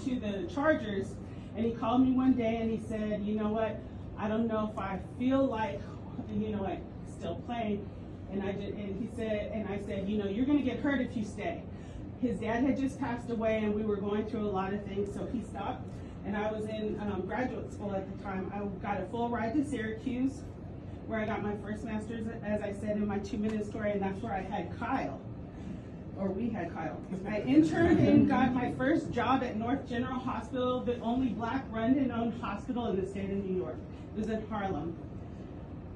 into the Chargers, and he called me one day and he said, you know what, I don't know if I feel like, you know, like still playing. And he said, and I said, you know, you're going to get hurt if you stay. His dad had just passed away, and we were going through a lot of things, so he stopped. And I was in graduate school at the time. I got a full ride to Syracuse, where I got my first master's, as I said in my 2-minute story, and that's where I had Kyle, or we had Kyle. I interned and got my first job at North General Hospital, the only Black run and owned hospital in the state of New York. It was in Harlem.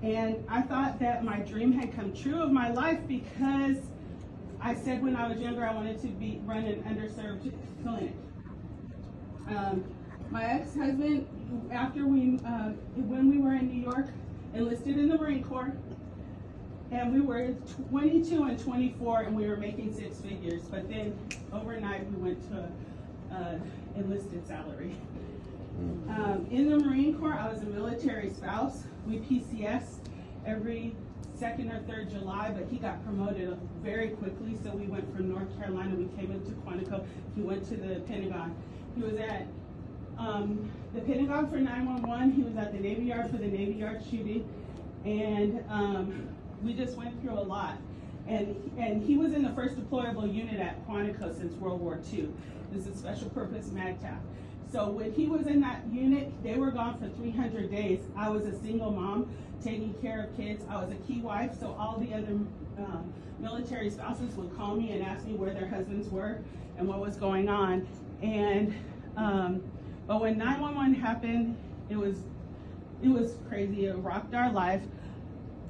And I thought that my dream had come true of my life, because I said when I was younger I wanted to run an underserved clinic. My ex-husband, after when we were in New York, enlisted in the Marine Corps, and we were 22 and 24, and we were making 6 figures. But then overnight we went to enlisted salary. In the Marine Corps, I was a military spouse. We PCS every 2nd or 3rd July, but he got promoted very quickly, so we went from North Carolina, we came into Quantico, he went to the Pentagon. He was at the Pentagon for 911, he was at the Navy Yard for the Navy Yard shooting, and we just went through a lot. And he was in the 1st deployable unit at Quantico since World War II. This is Special Purpose MAGTF. So when he was in that unit, they were gone for 300 days. I was a single mom taking care of kids. I was a key wife, so all the other military spouses would call me and ask me where their husbands were and what was going on. And but when 911 happened, it was crazy. It rocked our life.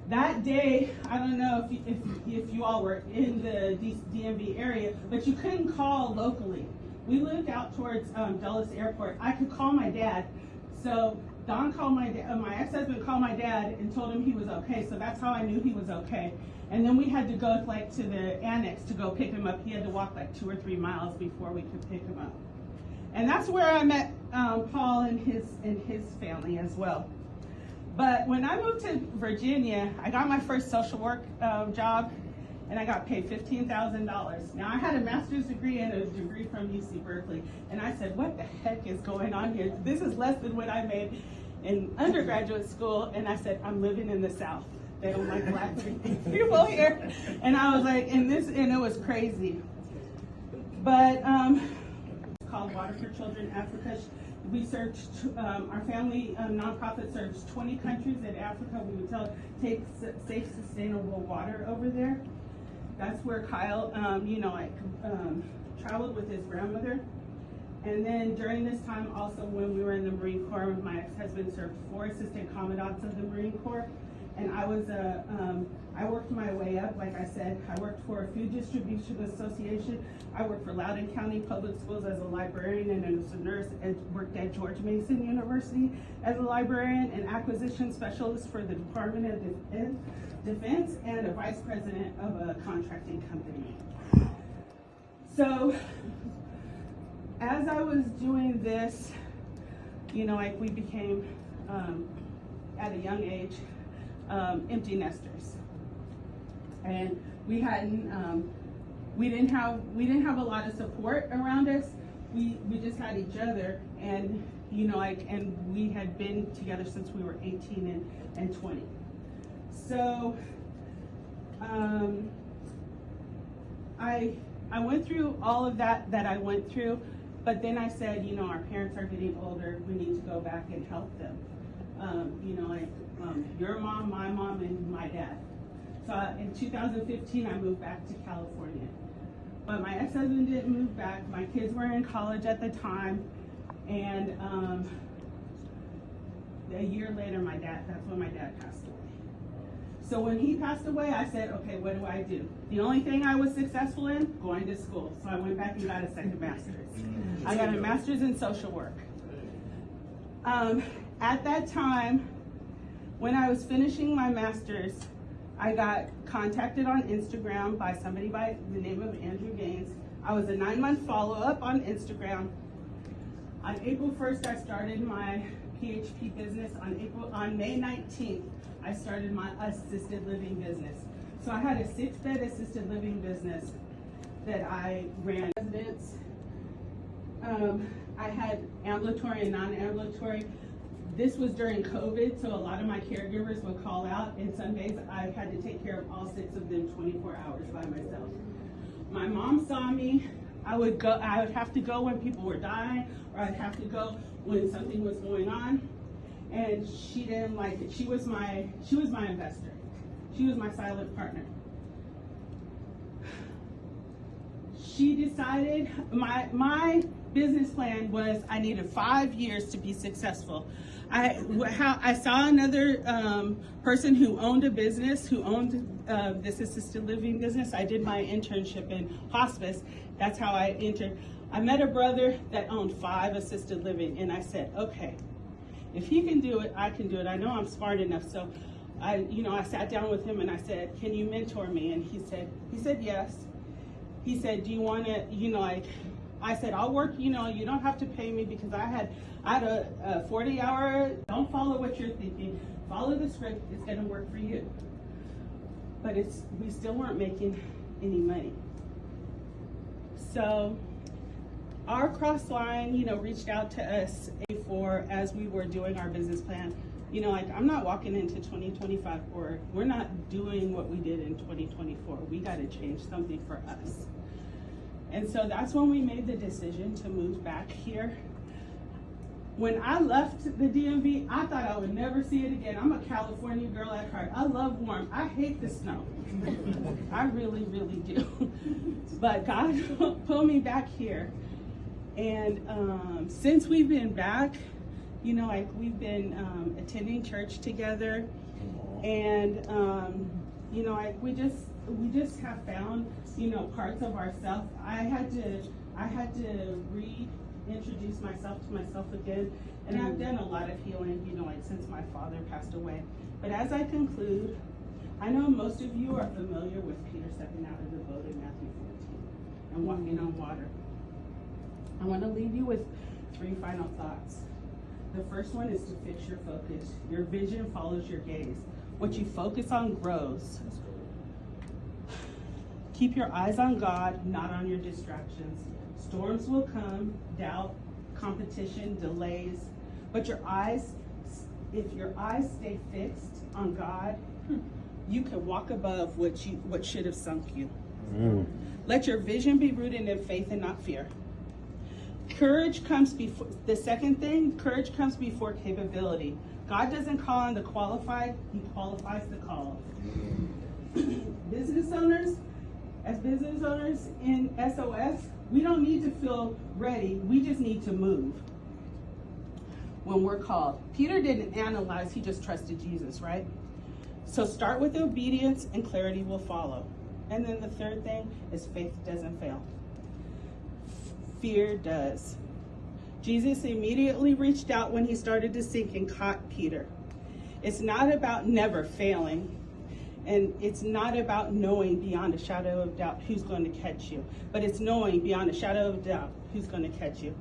That day, I don't know if you all were in the DMV area, but you couldn't call locally. We lived out towards Dulles Airport. I could call my dad. So Don called my dad, my ex-husband called my dad and told him he was okay. So that's how I knew he was okay. And then we had to go like to the annex to go pick him up. He had to walk like 2 or 3 miles before we could pick him up. And that's where I met Paul and his family as well. But when I moved to Virginia, I got my first social work job, and I got paid $15,000. Now I had a master's degree and a degree from UC Berkeley, and I said, what the heck is going on here? This is less than what I made in undergraduate school. And I said, I'm living in the South. They don't like Black people here. And I was like, and it was crazy. But it's called Water for Children Africa. We served, our family nonprofit serves 20 countries in Africa. We would take safe, sustainable water over there. That's where Kyle, traveled with his grandmother. And then during this time, also when we were in the Marine Corps, my ex-husband served 4 assistant commandants of the Marine Corps. And I was I worked my way up. Like I said, I worked for a Food Distribution Association. I worked for Loudoun County Public Schools as a librarian and as a nurse, and worked at George Mason University as a librarian and acquisition specialist for the Department of Defense, and a vice president of a contracting company. So as I was doing this, we became, at a young age, empty nesters. And we didn't have a lot of support around us. We just had each other, and and we had been together since we were 18 and 20. So I went through all of that I went through, but then I said, our parents are getting older, we need to go back and help them. Your mom, my mom, and my dad. So in 2015, I moved back to California. But my ex-husband didn't move back. My kids were in college at the time. And a year later, that's when my dad passed away. So when he passed away, I said, okay, what do I do? The only thing I was successful in, going to school. So I went back and got a second master's. I got a master's in social work. At that time, when I was finishing my master's, I got contacted on Instagram by somebody by the name of Andrew Gaines. I was a 9-month follow-up on Instagram. On April 1st, I started my PHP business. On May 19th, I started my assisted living business. So I had a 6-bed assisted living business that I ran. Residents. I had ambulatory and non-ambulatory. This was during COVID, so a lot of my caregivers would call out, and some days I had to take care of all 6 of them 24 hours by myself. My mom saw me. I would have to go when people were dying, or I'd have to go when something was going on, and she didn't like it. She was my investor. She was my silent partner. She decided, my business plan was I needed 5 years to be successful. I saw another person who owned a business, who owned this assisted living business. I did my internship in hospice. That's how I entered. I met a brother that owned 5 assisted living, and I said, okay, if he can do it, I can do it. I know I'm smart enough. So I sat down with him and I said, can you mentor me? And he said yes. He said, do you want to, I said, I'll work, you don't have to pay me, because I had a 40-hour, don't follow what you're thinking, follow the script, it's going to work for you. But we still weren't making any money. So our cross line, reached out to us as we were doing our business plan. I'm not walking into 2025 or we're not doing what we did in 2024. We got to change something for us. And so that's when we made the decision to move back here. When I left the DMV, I thought I would never see it again. I'm a California girl at heart. I love warm. I hate the snow. I really, really do. But God pulled me back here. And since we've been back, we've been attending church together, and we just have found parts of ourselves. I had to reintroduce myself to myself again, and I've done a lot of healing, since my father passed away. But as I conclude, I know most of you are familiar with Peter stepping out of the boat in Matthew 14 and walking on water. I want to leave you with 3 final thoughts. The first one is to fix your focus. Your vision follows your gaze. What you focus on grows. Keep your eyes on God, not on your distractions. Storms will come, doubt, competition, delays. But if your eyes stay fixed on God, you can walk above what should have sunk you. Let your vision be rooted in faith and not fear. Courage comes before, the second thing, courage comes before capability. God doesn't call on the qualified, he qualifies the called. Business owners in SOS, we don't need to feel ready, we just need to move when we're called. Peter didn't analyze, he just trusted Jesus, right? So start with obedience and clarity will follow. And then the third thing is faith doesn't fail. Fear does. Jesus immediately reached out when he started to sink and caught Peter. It's not about never failing, and it's not about knowing beyond a shadow of doubt who's going to catch you, but it's knowing beyond a shadow of doubt who's going to catch you.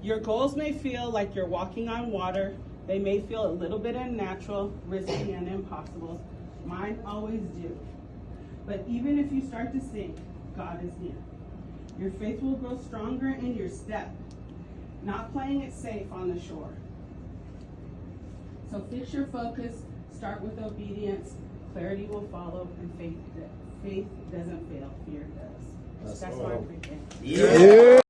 Your goals may feel like you're walking on water. They may feel a little bit unnatural, risky, and impossible. Mine always do. But even if you start to sink, God is near. Your faith will grow stronger in your step, not playing it safe on the shore. So fix your focus, start with obedience, clarity will follow, and faith doesn't fail, fear does. That's my 3 things. Yeah.